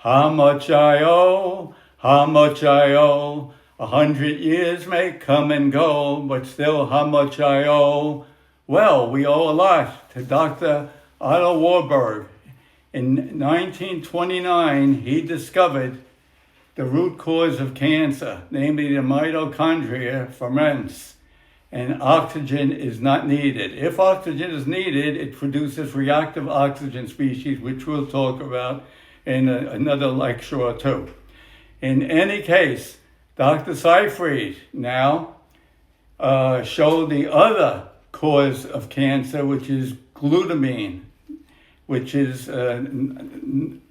How much I owe, how much I owe. 100 years may come and go, but still how much I owe. Well, we owe a lot to Dr. Otto Warburg. In 1929, he discovered the root cause of cancer, namely the mitochondria ferments, and oxygen is not needed. If oxygen is needed, it produces reactive oxygen species, which we'll talk about in another lecture or two. In any case, Dr. Seyfried now showed the other cause of cancer, which is glutamine, which is a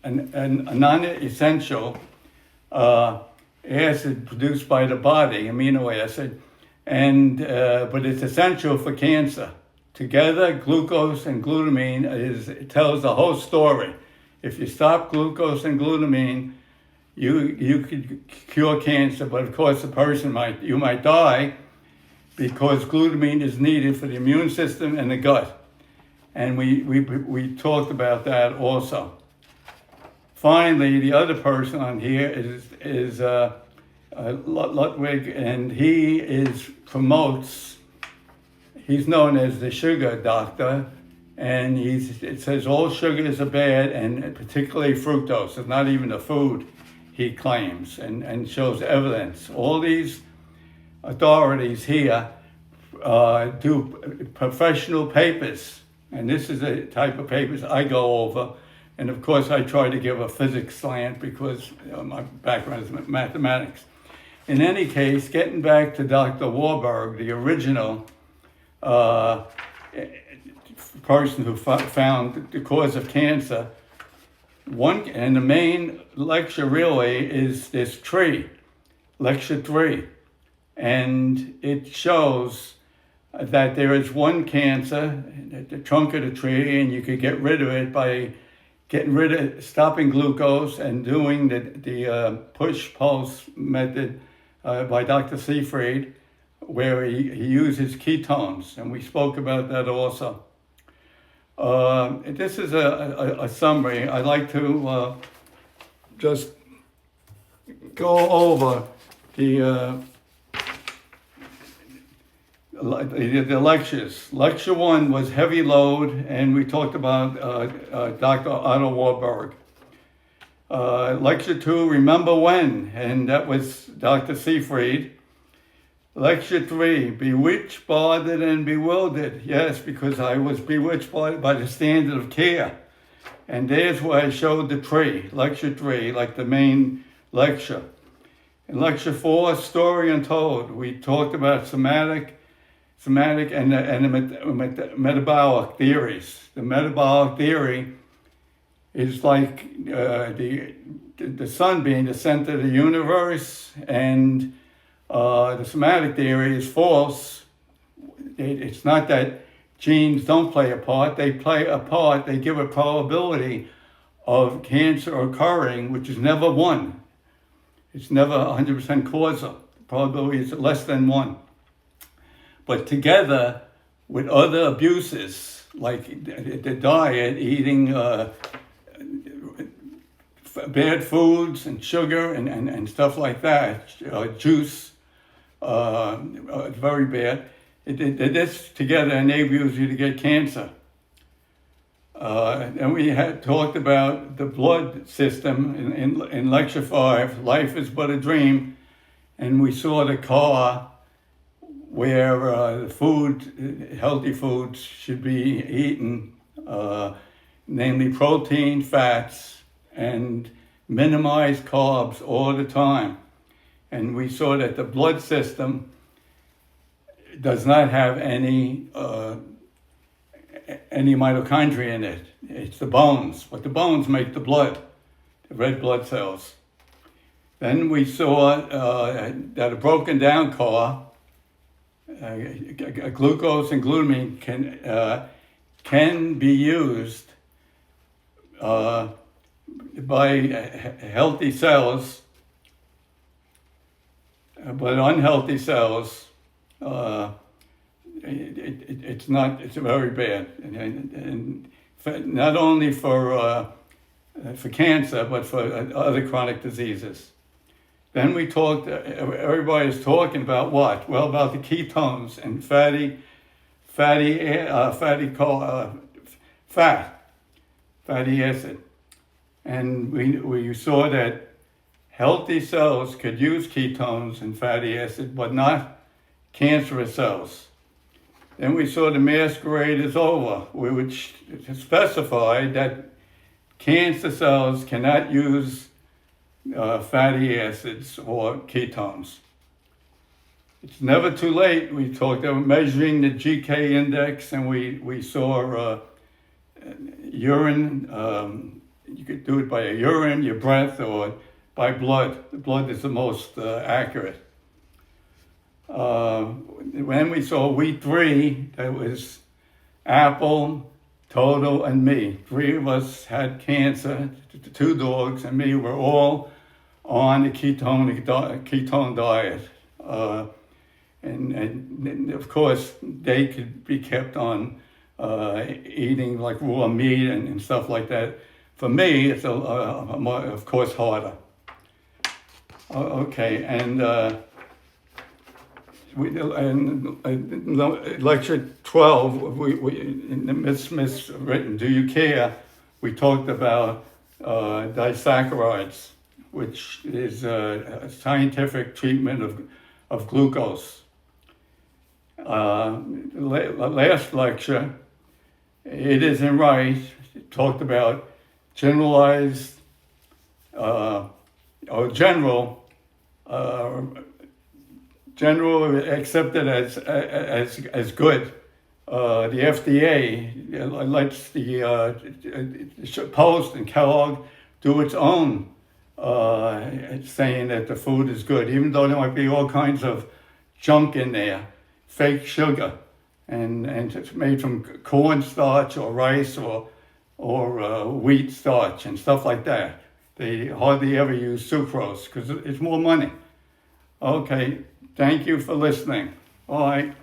non-essential acid produced by the body, amino acid, and but it's essential for cancer. Together, glucose and glutamine it tells the whole story. If you stop glucose and glutamine, you could cure cancer, but of course you might die because glutamine is needed for the immune system and the gut. And we talked about that also. Finally, the other person on here is Ludwig, and he's known as the sugar doctor, and it says all sugars are bad, and particularly fructose. It's not even a food, he claims, and shows evidence. All these authorities here do professional papers, and this is the type of papers I go over. And of course, I try to give a physics slant because my background is mathematics. In any case, getting back to Dr. Warburg, the original person who found the cause of cancer, and the main lecture really is this tree, lecture 3. And it shows that there is one cancer at the trunk of the tree, and you could get rid of it by stopping glucose and doing the push-pulse method by Dr. Seyfried, where he uses ketones, and we spoke about that also. This is a summary. I'd like to just go over the lectures. Lecture 1 was heavy load, and we talked about Dr. Otto Warburg. Lecture 2, remember when, and that was Dr. Seyfried. Lecture 3, bewitched, bothered, and bewildered. Yes, because I was bewitched by the standard of care. And there's where I showed the tree, lecture 3, like the main lecture. In lecture 4, story untold, we talked about somatic and the metabolic theories. The metabolic theory is like the sun being the center of the universe, and the somatic theory is false. It's not that genes don't play a part. They play a part. They give a probability of cancer occurring, which is never 1. It's never 100% causal. The probability is less than 1. But together with other abuses, like the diet, eating bad foods and sugar and stuff like that, juice, very bad, this together enables you to get cancer. And we had talked about the blood system in lecture 5, life is but a dream, and we saw the car where healthy foods should be eaten, namely protein, fats, and minimize carbs all the time. And we saw that the blood system does not have any mitochondria in it. It's the bones, but the bones make the blood, the red blood cells. Then we saw that a broken down car, glucose and glutamine can be used by healthy cells, but unhealthy cells, it's very bad, and not only for for cancer, but for other chronic diseases. Then we talked, everybody's talking about what? Well, about the ketones and fatty acid. And we saw that healthy cells could use ketones and fatty acid, but not cancerous cells. Then we saw the masquerade is over, which specified that cancer cells cannot use fatty acids or ketones. It's never too late. We talked about measuring the GK index, and we saw urine. You could do it by a urine, your breath, or by blood. The blood is the most accurate. When we saw wheat 3, that was Apple, Toto, and me. 3 of us had cancer. The 2 dogs and me were all on the ketone diet. And of course, they could be kept on eating like raw meat and stuff like that. For me, it's of course harder. Okay, and lecture 12, in the miswritten, Do You Care? We talked about disaccharides, which is a scientific treatment of glucose. Last lecture, It Isn't Right, talked about generalized general accepted as good. The FDA lets the Post and Kellogg do its own, saying that the food is good, even though there might be all kinds of junk in there, fake sugar, and it's made from cornstarch or rice or wheat starch and stuff like that. They hardly ever use sucrose because it's more money. Okay, thank you for listening. All right.